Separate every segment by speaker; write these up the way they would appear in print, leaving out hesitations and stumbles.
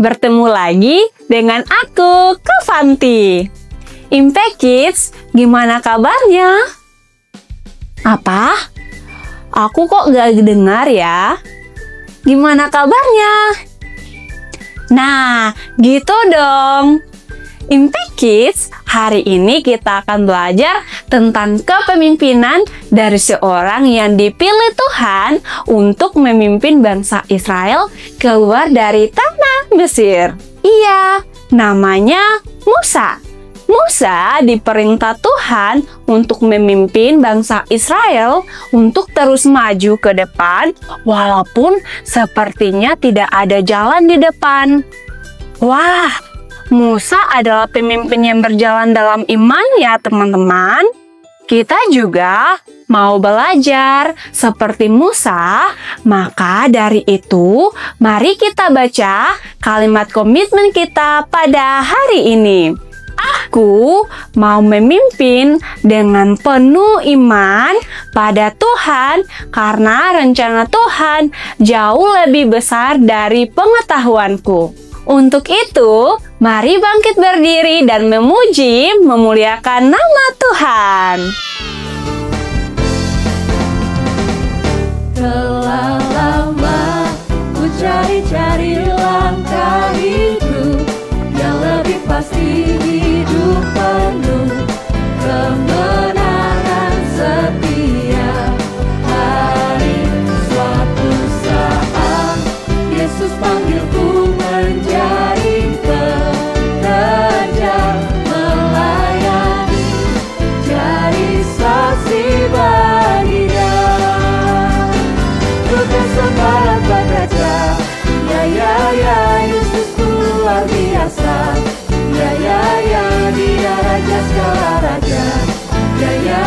Speaker 1: bertemu lagi dengan aku, Kevanti. Impact Kids, gimana kabarnya? Apa? Aku kok gak dengar ya? Gimana kabarnya? Nah, gitu dong. Impact Kids, hari ini kita akan belajar tentang kepemimpinan dari seorang yang dipilih Tuhan untuk memimpin bangsa Israel keluar dari tanah Mesir. Iya, namanya Musa. Musa diperintah Tuhan untuk memimpin bangsa Israel untuk terus maju ke depan walaupun sepertinya tidak ada jalan di depan. Wah, Musa adalah pemimpin yang berjalan dalam iman ya teman-teman. Kita juga mau belajar seperti Musa, maka dari itu mari kita baca kalimat komitmen kita pada hari ini. Aku mau memimpin dengan penuh iman pada Tuhan karena rencana Tuhan jauh lebih besar dari pengetahuanku. Untuk itu, mari bangkit berdiri dan memuji, memuliakan nama Tuhan.
Speaker 2: Telah lama ku cari-cari langkah hidup yang lebih pasti, hidup penuh kemenangan setiap hari. Suatu saat Yesus panggilku menjadi pekerja, melayani, jadi saksi bagi Dia. Bukan sembarang pekerja, ya Yesusku luar biasa. Ya Dia Raja segala raja. Ya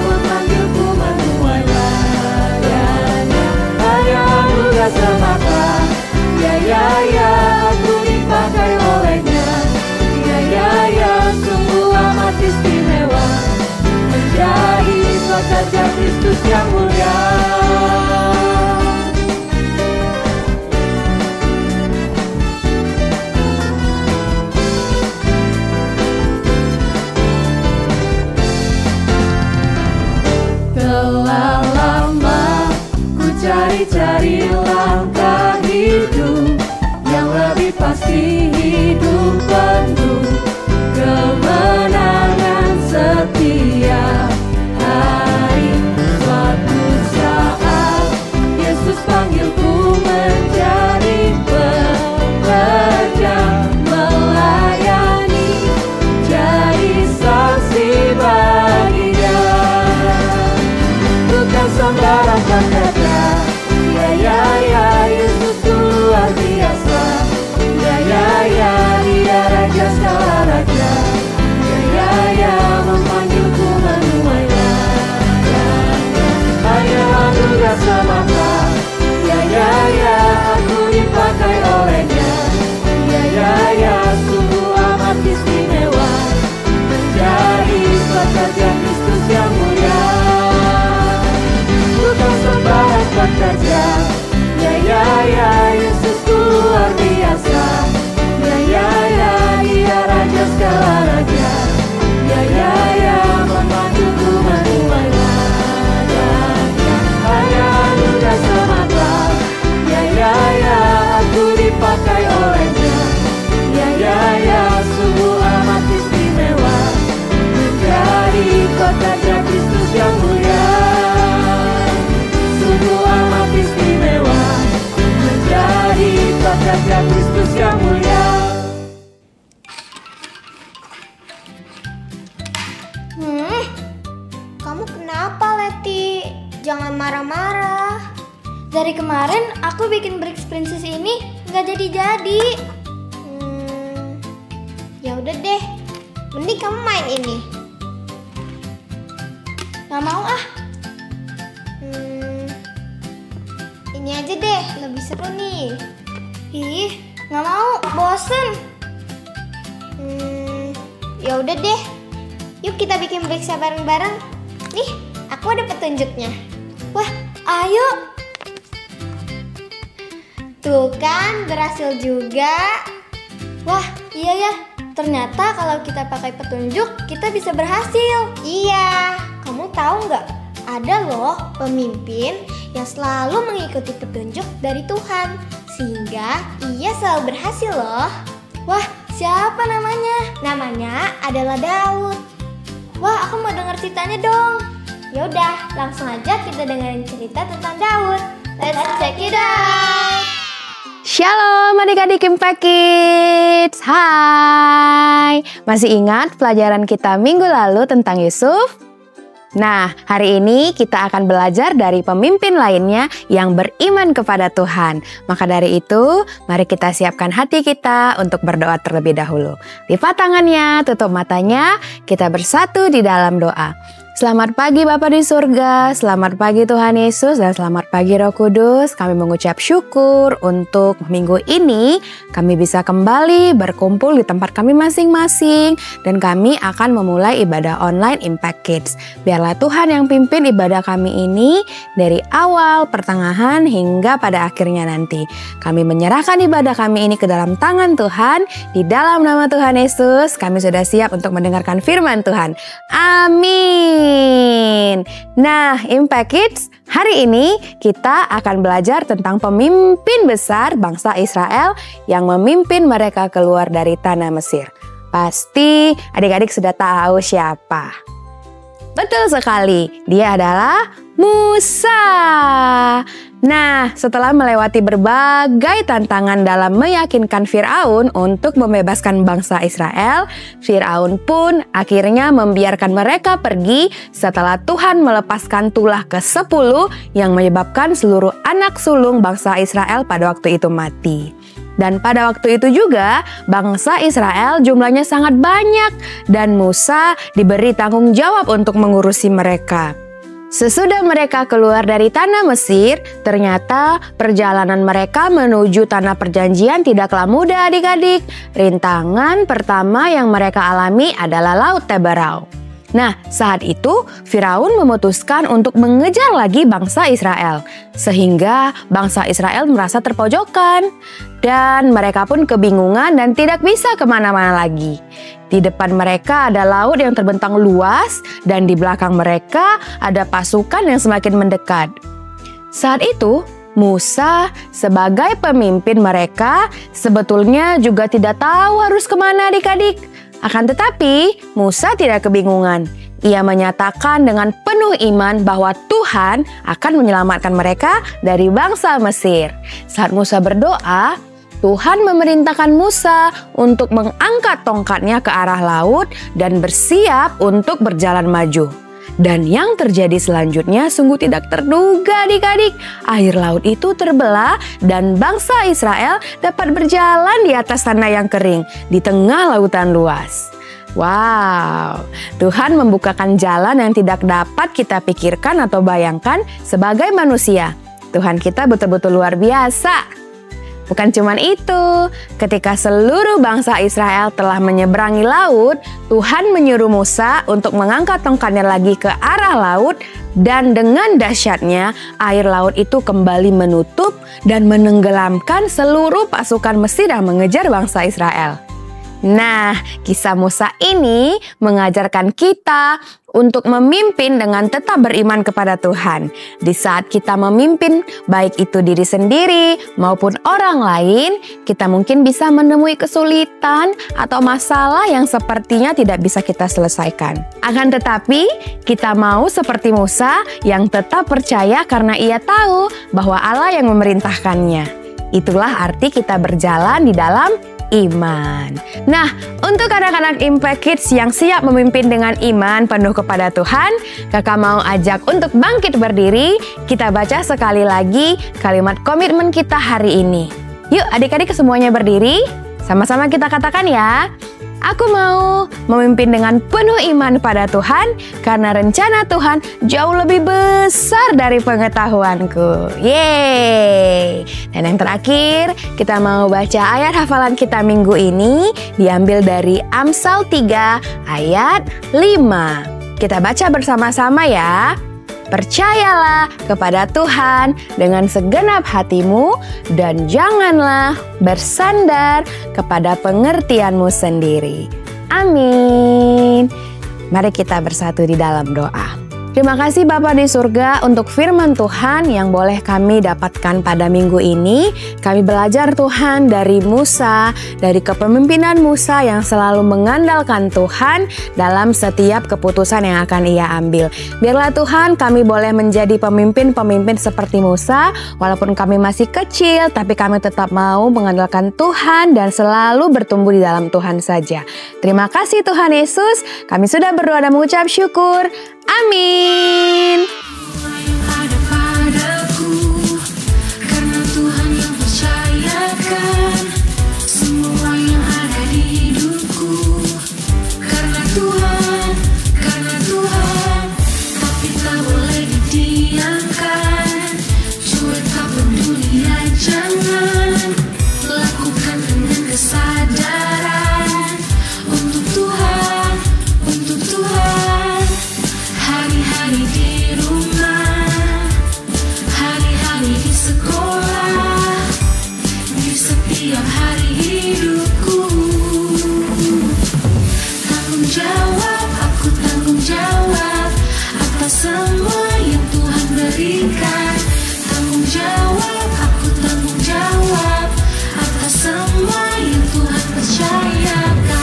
Speaker 2: memanggilku menuai ladangnya. Hanya anugerah semata. Ya aku dipakai olehnya. Ya sungguh amat istimewa menjadi pekerja Kristus yang mulia. Telah lama ku cari-cari langkah hidup yang lebih pasti, hidup penuh kemenangan setiap hari. Suatu saat Yesus panggilku menjadi pekerja, melayani, jadi saksi bagi Dia. Bukan sembarang pekerja, ya Yesus luar biasa. Ya Dia Raja segala raja. Ya memanggilku menuai ladangnya. Hanya anugerah semata. Ya aku dipakai olehnya. Ya sungguh amat istimewa menjadi pekerja Kristus yang mulia. Bukan sembarang pekerja, ya Yesusku luar biasa. Ya Dia Raja segala raja. Ya memanggilku menuai ladangnya. Hanya anugerah semata. Ya aku dipakai olehnya. Ya sungguh amat istimewa menjadi pekerja Kristus yang mulia. Sungguh amat istimewa menjadi pekerja Kristus yang mulia.
Speaker 3: Kamu kenapa, Leti? Jangan marah-marah. Dari kemarin aku bikin Bricks Princess ini nggak jadi-jadi. Ya udah deh, mending kamu main ini. Nggak mau ah. Ini aja deh, lebih seru nih. Ih, nggak mau, bosen. Ya udah deh, yuk kita bikin Bricks bareng-bareng. Nih, aku ada petunjuknya. Wah, ayo. Tuh kan, berhasil juga. Wah, iya ya. Ternyata kalau kita pakai petunjuk, kita bisa berhasil. Iya, kamu tahu nggak? Ada loh pemimpin yang selalu mengikuti petunjuk dari Tuhan, sehingga ia selalu berhasil loh. Wah, siapa namanya? Namanya adalah Daud. Wah, aku mau dengar ceritanya dong. Yaudah, langsung aja kita dengerin cerita tentang Daud. Let's check it out.
Speaker 1: Shalom adik-adik Impact Kids. Hai, masih ingat pelajaran kita minggu lalu tentang Yusuf? Nah, hari ini kita akan belajar dari pemimpin lainnya yang beriman kepada Tuhan. Maka dari itu, mari kita siapkan hati kita untuk berdoa terlebih dahulu. Lipat tangannya, tutup matanya, kita bersatu di dalam doa. Selamat pagi Bapa di surga, selamat pagi Tuhan Yesus, dan selamat pagi Roh Kudus. Kami mengucap syukur untuk minggu ini kami bisa kembali berkumpul di tempat kami masing-masing, dan kami akan memulai ibadah online Impact Kids. Biarlah Tuhan yang pimpin ibadah kami ini dari awal, pertengahan, hingga pada akhirnya nanti. Kami menyerahkan ibadah kami ini ke dalam tangan Tuhan. Di dalam nama Tuhan Yesus, kami sudah siap untuk mendengarkan firman Tuhan. Amin. Nah, Impact Kids, hari ini kita akan belajar tentang pemimpin besar bangsa Israel yang memimpin mereka keluar dari tanah Mesir. Pasti adik-adik sudah tahu siapa. Betul sekali, dia adalah Musa. Nah, setelah melewati berbagai tantangan dalam meyakinkan Firaun untuk membebaskan bangsa Israel, Firaun pun akhirnya membiarkan mereka pergi setelah Tuhan melepaskan tulah ke-10 yang menyebabkan seluruh anak sulung bangsa Israel pada waktu itu mati. Dan pada waktu itu juga bangsa Israel jumlahnya sangat banyak dan Musa diberi tanggung jawab untuk mengurusi mereka. Sesudah mereka keluar dari tanah Mesir, ternyata perjalanan mereka menuju tanah perjanjian tidaklah mudah adik-adik. Rintangan pertama yang mereka alami adalah Laut Teberau. Nah, saat itu Firaun memutuskan untuk mengejar lagi bangsa Israel, sehingga bangsa Israel merasa terpojokan. Dan mereka pun kebingungan dan tidak bisa kemana-mana lagi. Di depan mereka ada laut yang terbentang luas, dan di belakang mereka ada pasukan yang semakin mendekat. Saat itu, Musa sebagai pemimpin mereka sebetulnya juga tidak tahu harus kemana adik-adik. Akan tetapi, Musa tidak kebingungan. Ia menyatakan dengan penuh iman bahwa Tuhan akan menyelamatkan mereka dari bangsa Mesir. Saat Musa berdoa, Tuhan memerintahkan Musa untuk mengangkat tongkatnya ke arah laut dan bersiap untuk berjalan maju. Dan yang terjadi selanjutnya sungguh tidak terduga adik-adik. Air laut itu terbelah dan bangsa Israel dapat berjalan di atas tanah yang kering di tengah lautan luas. Wow, Tuhan membukakan jalan yang tidak dapat kita pikirkan atau bayangkan sebagai manusia. Tuhan kita betul-betul luar biasa. Bukan cuma itu, ketika seluruh bangsa Israel telah menyeberangi laut, Tuhan menyuruh Musa untuk mengangkat tongkatnya lagi ke arah laut, dan dengan dahsyatnya air laut itu kembali menutup dan menenggelamkan seluruh pasukan Mesir yang mengejar bangsa Israel. Nah, kisah Musa ini mengajarkan kita untuk memimpin dengan tetap beriman kepada Tuhan. Di saat kita memimpin, baik itu diri sendiri maupun orang lain, kita mungkin bisa menemui kesulitan atau masalah yang sepertinya tidak bisa kita selesaikan. Akan tetapi, kita mau seperti Musa yang tetap percaya karena ia tahu bahwa Allah yang memerintahkannya. Itulah arti kita berjalan di dalam iman. Nah, untuk anak-anak Impact Kids yang siap memimpin dengan iman penuh kepada Tuhan, kakak mau ajak untuk bangkit berdiri. Kita baca sekali lagi kalimat komitmen kita hari ini. Yuk adik-adik semuanya berdiri. Sama-sama kita katakan ya. Aku mau memimpin dengan penuh iman pada Tuhan karena rencana Tuhan jauh lebih besar dari pengetahuanku. Yeay! Dan yang terakhir, kita mau baca ayat hafalan kita minggu ini diambil dari Amsal 3 ayat 5. Kita baca bersama-sama ya. Percayalah kepada Tuhan dengan segenap hatimu dan janganlah bersandar kepada pengertianmu sendiri. Amin. Mari kita bersatu di dalam doa. Terima kasih Bapa di surga untuk firman Tuhan yang boleh kami dapatkan pada minggu ini. Kami belajar Tuhan dari Musa, dari kepemimpinan Musa yang selalu mengandalkan Tuhan dalam setiap keputusan yang akan ia ambil. Biarlah Tuhan kami boleh menjadi pemimpin-pemimpin seperti Musa, walaupun kami masih kecil, tapi kami tetap mau mengandalkan Tuhan dan selalu bertumbuh di dalam Tuhan saja. Terima kasih Tuhan Yesus, kami sudah berdoa dan mengucap syukur. Amin.
Speaker 2: Ada padaku, karena Tuhan yang percayakan semua yang ada di hidupku. Karena Tuhan, tapi tak boleh didiamkan. Cuek tak peduli, jangan lakukan dengan kesadaran. Untuk Tuhan, hari-hari di rumah, hari-hari di sekolah, di setiap hari hidupku. Tanggung jawab, aku tanggung jawab atas semua yang Tuhan berikan. Tanggung jawab, aku tanggung jawab atas semua yang Tuhan percayakan.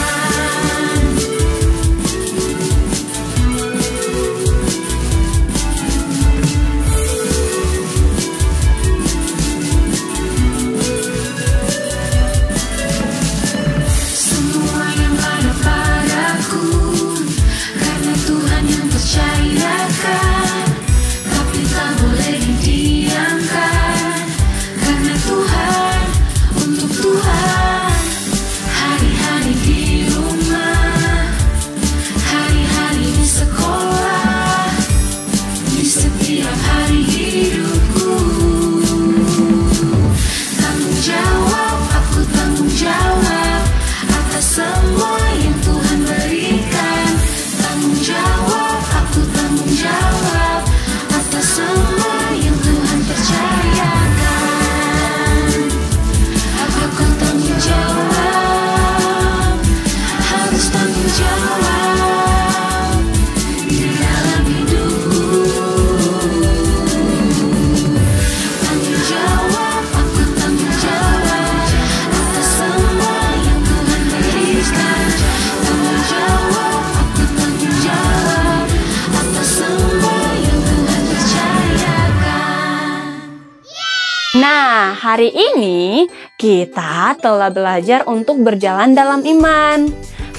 Speaker 4: Nah, hari ini kita telah belajar untuk berjalan dalam iman.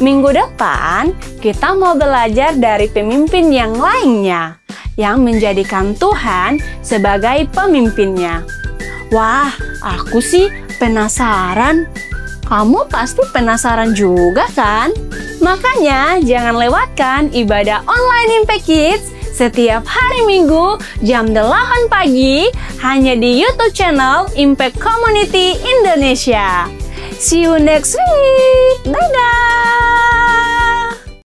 Speaker 4: Minggu depan, kita mau belajar dari pemimpin yang lainnya, yang menjadikan Tuhan sebagai pemimpinnya. Wah, aku sih penasaran. Kamu pasti penasaran juga kan? Makanya jangan lewatkan ibadah online Impact Kids setiap hari Minggu jam 8 pagi hanya di YouTube channel Impact Community Indonesia. See you next week. Dadah!